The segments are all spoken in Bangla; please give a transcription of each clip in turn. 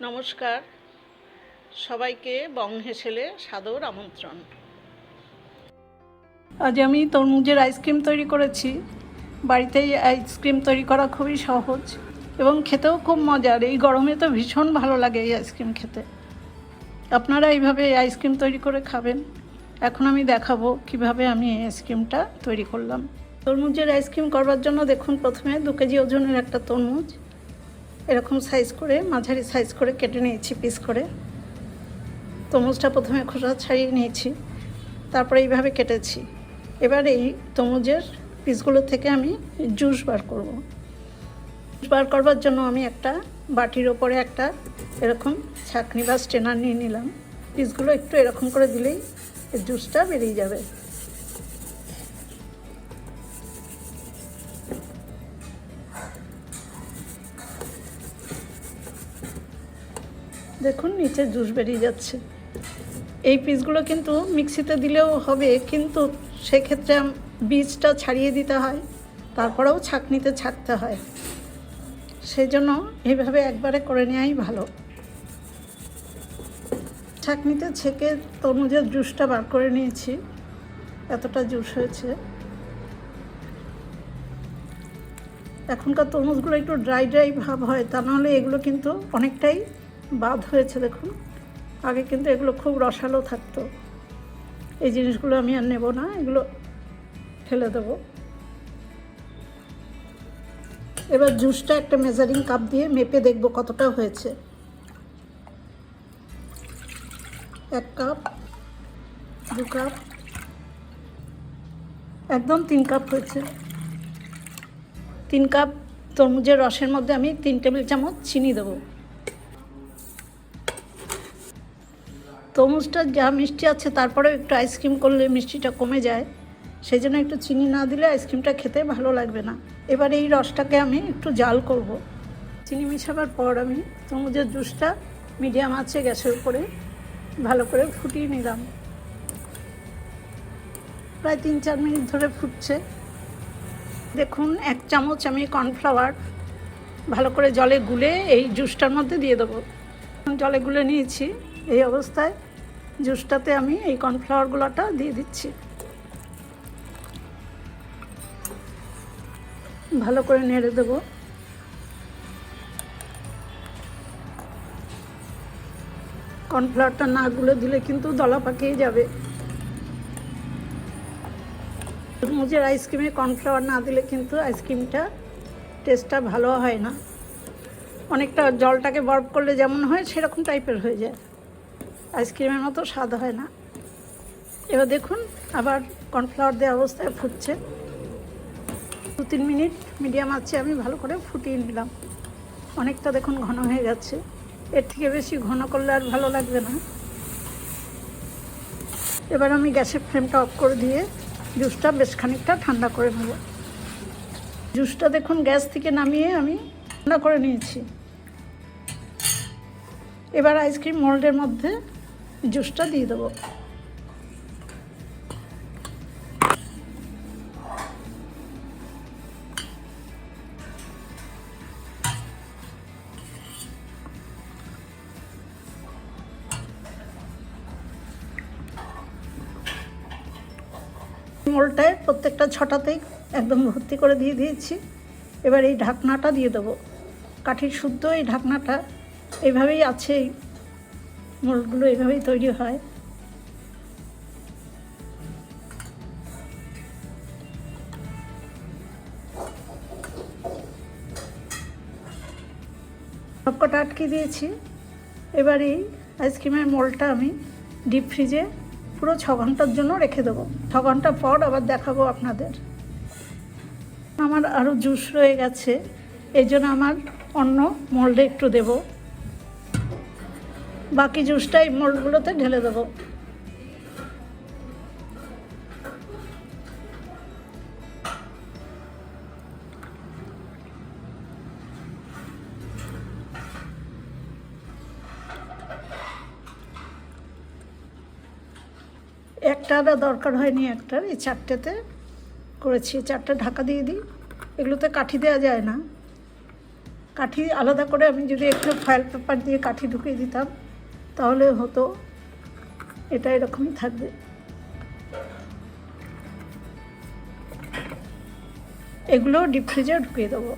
নমস্কার, সবাইকে বং হেসেলে সাদর আমন্ত্রণ। আজ আমি তরমুজের আইসক্রিম তৈরি করেছি। বাড়িতেই আইসক্রিম তৈরি করা খুবই সহজ এবং খেতেও খুব মজার। এই গরমে তো ভীষণ ভালো লাগে এই আইসক্রিম খেতে। আপনারা এইভাবে এই আইসক্রিম তৈরি করে খাবেন। এখন আমি দেখাবো কিভাবে আমি এই আইসক্রিমটা তৈরি করলাম। তরমুজের আইসক্রিম করবার জন্য দেখুন, প্রথমে 2 কেজি ওজনের একটা তরমুজ এরকম সাইজ করে, মাঝারি সাইজ করে কেটে নিয়েছি পিস করে। তরমুজটা প্রথমে খোসা ছাড়িয়ে নিয়েছি, তারপরে এইভাবে কেটেছি। এবার এই তরমুজের পিসগুলো থেকে আমি জুস বার করব। জুস বার করবার জন্য আমি একটা বাটির ওপরে একটা এরকম ছাঁকনি বা স্ট্রেনার নিয়ে নিলাম। পিসগুলো একটু এরকম করে দিলেই জুসটা বেরিয়ে যাবে। দেখুন, নিচে জুস বেরিয়ে যাচ্ছে। এই পিসগুলো কিন্তু মিক্সিতে দিলেও হবে, কিন্তু সেক্ষেত্রে বীজটা ছাড়িয়ে দিতে হয়, তারপরেও ছাঁকনিতে ছাঁকতে হয়। সেই জন্য এইভাবে একবারে করে নেওয়াই ভালো। ছাঁকনিতে ছেঁকে তরমুজের জুসটা বার করে নিয়েছি। এতটা জুস হয়েছে। এখনকার তরমুজগুলো একটু ড্রাই ড্রাই ভাব হয়, তা নাহলে এগুলো কিন্তু অনেকটাই বাদ হয়েছে। দেখুন, আগে কিন্তু এগুলো খুব রসালো থাকতো। এই জিনিসগুলো আমি আর নেব না, এগুলো ফেলে দেবো। এবার জুসটা একটা মেজারিং কাপ দিয়ে মেপে দেখব কতটা হয়েছে। 1 কাপ, 2 কাপ, একদম 3 কাপ হয়েছে। 3 কাপ তরমুজের রসের মধ্যে আমি 3 টেবিল চামচ চিনি দেবো। তরমুজটা যা মিষ্টি আছে, তারপরেও একটু আইসক্রিম করলে মিষ্টিটা কমে যায়। সেই জন্য একটু চিনি না দিলে আইসক্রিমটা খেতে ভালো লাগবে না। এবার এই রসটাকে আমি একটু জাল করব। চিনি মেশাবার পর আমি তরমুজের জুসটা মিডিয়াম আঁচে গ্যাসের উপরে ভালো করে ফুটিয়ে নিলাম। প্রায় 3-4 মিনিট ধরে ফুটছে। দেখুন, 1 চামচ আমি কর্নফ্লাওয়ার ভালো করে জলে গুলে এই জুসটার মধ্যে দিয়ে দেবো। জলে গুলে নিয়েছি। এই অবস্থায় জুসটাতে আমি এই কর্নফ্লাওয়ারগুলোটা দিয়ে দিচ্ছি। ভালো করে নেড়ে দেবো। কর্নফ্লাওয়ারটা না গুলে দিলে কিন্তু দলা পাকিয়ে যাবে। তরমুজের আইসক্রিমে কর্নফ্লাওয়ার না দিলে কিন্তু আইসক্রিমটা টেস্টটা ভালো হয় না। অনেকটা জলটাকে বরফ করলে যেমন হয় সেরকম টাইপের হয়ে যায়, আইসক্রিমের মতো স্বাদ হয় না। এবার দেখুন, আবার কর্নফ্লাওয়ার দেওয়া অবস্থায় ফুটছে। 2-3 মিনিট মিডিয়াম আছে আমি ভালো করে ফুটিয়ে নিলাম। অনেকটা দেখুন ঘন হয়ে যাচ্ছে। এর থেকে বেশি ঘন করলে আর ভালো লাগবে না। এবার আমি গ্যাসের ফ্লেমটা অফ করে দিয়ে জুসটা বেশ খানিকটা ঠান্ডা করে নেব। জুসটা দেখুন গ্যাস থেকে নামিয়ে আমি ঠান্ডা করে নিয়েছি। এবার আইসক্রিম মোল্ডের মধ্যে জুসটা দিয়ে দেবো। মোল্ডটায় প্রত্যেকটা ছটাতেই একদম ভর্তি করে দিয়ে দিয়েছি। এবার এই ঢাকনাটা দিয়ে দেবো। কাঠির শুদ্ধ এই ঢাকনাটা এইভাবেই আছে। এই মোল্ডগুলো এইভাবেই তৈরি হয়। সবকটা আটকে দিয়েছি। এবার এই আইসক্রিমের মোল্ডটা আমি ডিপ ফ্রিজে পুরো 6 ঘন্টার জন্য রেখে দেবো। 6 ঘন্টা পর আবার দেখাবো আপনাদের। আমার আরও জুস রয়ে গেছে, এই জন্য আমার অন্য মোল্ডে একটু দেব। বাকি জুসটা এই মোল্ডগুলোতে ঢেলে দেবো। একটা দরকার হয়নি, একটার এই 4টেতে করেছি। 4টে ঢাকা দিয়ে দিই। এগুলোতে কাঠি দেওয়া যায় না। কাঠি আলাদা করে আমি যদি একটু ফয়েল পেপার দিয়ে কাঠি ঢুকিয়ে দিতাম তাহলে হতো, এটা এরকমই থাকবে। এগুলো ডিপ ফ্রিজে ঢুকিয়ে দেবো,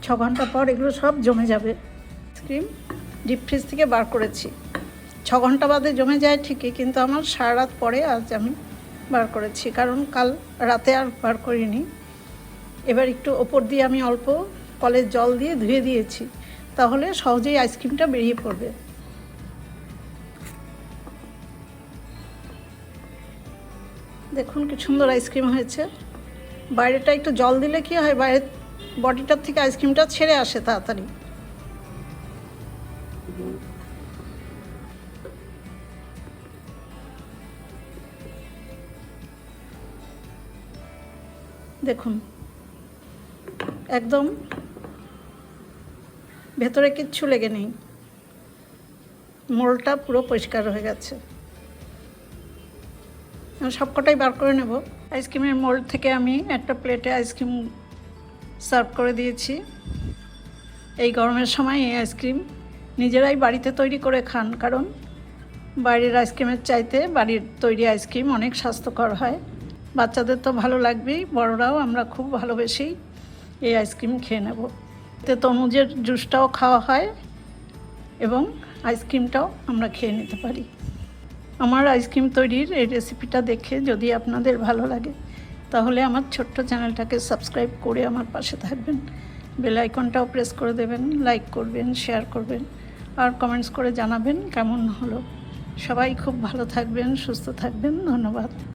6 ঘন্টা পর এগুলো সব জমে যাবে। আইসক্রিম ডিপ ফ্রিজ থেকে বার করেছি, 6 ঘন্টা বাদে জমে যায় ঠিকই, কিন্তু আমার সারা রাত পরে আজ আমি বার করেছি, কারণ কাল রাতে আর বার করিনি। এবার একটু ওপর দিয়ে আমি অল্প কলের জল দিয়ে ধুয়ে দিয়েছি, তাহলে সহজেই আইসক্রিমটা বেরিয়ে পড়বে। দেখুন কি সুন্দর আইসক্রিম হয়েছে। বাইরেটা একটু জল দিলে কি হয়, বাইরের বডিটার থেকে আইসক্রিমটা ছেড়ে আসে তাড়াতাড়ি। দেখুন একদম ভেতরে কিচ্ছু লেগে নেই, মোলটা পুরো পরিষ্কার হয়ে গেছে। সবকটাই বার করে নেব। আইসক্রিমের মোল্ড থেকে আমি একটা প্লেটে আইসক্রিম সার্ভ করে দিয়েছি। এই গরমের সময় এই আইসক্রিম নিজেরাই বাড়িতে তৈরি করে খান, কারণ বাইরের আইসক্রিমের চাইতে বাড়ির তৈরি আইসক্রিম অনেক স্বাস্থ্যকর হয়। বাচ্চাদের তো ভালো লাগবেই, বড়রাও আমরা খুব ভালোবেসেই এই আইসক্রিম খেয়ে নেব। এতে তরমুজের জুসটাও খাওয়া হয় এবং আইসক্রিমটাও আমরা খেয়ে নিতে পারি। আমার আইসক্রিম তৈরির এই রেসিপিটা দেখে যদি আপনাদের ভালো লাগে তাহলে আমার ছোট্ট চ্যানেলটাকে সাবস্ক্রাইব করে আমার পাশে থাকবেন, বেল আইকনটাও প্রেস করে দেবেন, লাইক করবেন, শেয়ার করবেন আর কমেন্টস করে জানাবেন কেমন হলো। সবাই খুব ভালো থাকবেন, সুস্থ থাকবেন। ধন্যবাদ।